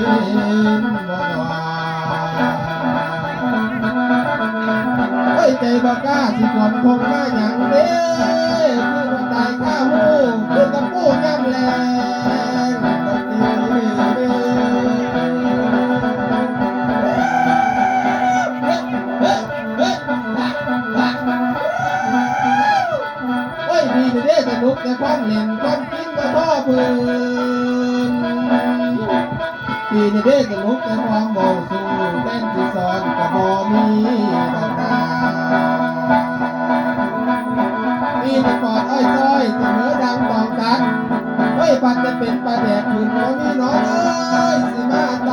บ่ดว่าเฮ้ยใจบ่กล้าสิความคงมาหยังเด้คือมันตายข้าหูคือกับปูย่ำแรงก็ตีโอ้ยดีเด้สนุกแต่ความเล่นความกินก็พ่อเพิ่นปีนี้เด้สนุกแต่ความเบาสู้เต้นสิสอนก็บ่มีดอกนามีแต่ปอดอ้อยซ้อยเสมอดังตองตัดเฮ้ยปัดจะเป็นปลาแดกขึ้นบ่มีน้องเอ้ยสิมาไต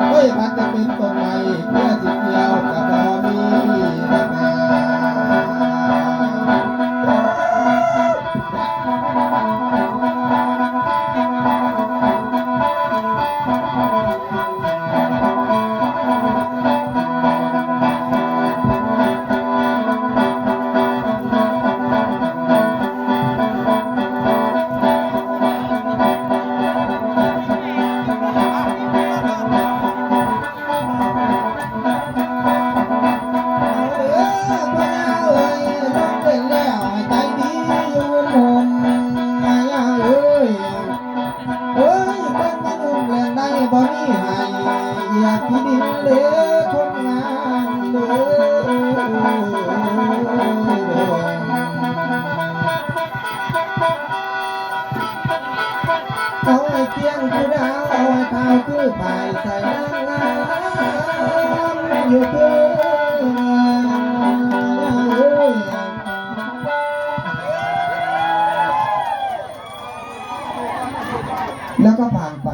เฮ้ยปัดจะเป็นต้นไม้เพื่อสิเกี่ยวก็บ่มีดอกนาบ่มีให้อยากที่ดินเด้คนงานเด้อเอาไอ้เตียงคือดาวเอาไอ้เท้าคือผายใส่นางงามอยู่เด้อแล้วก็ผ่านไป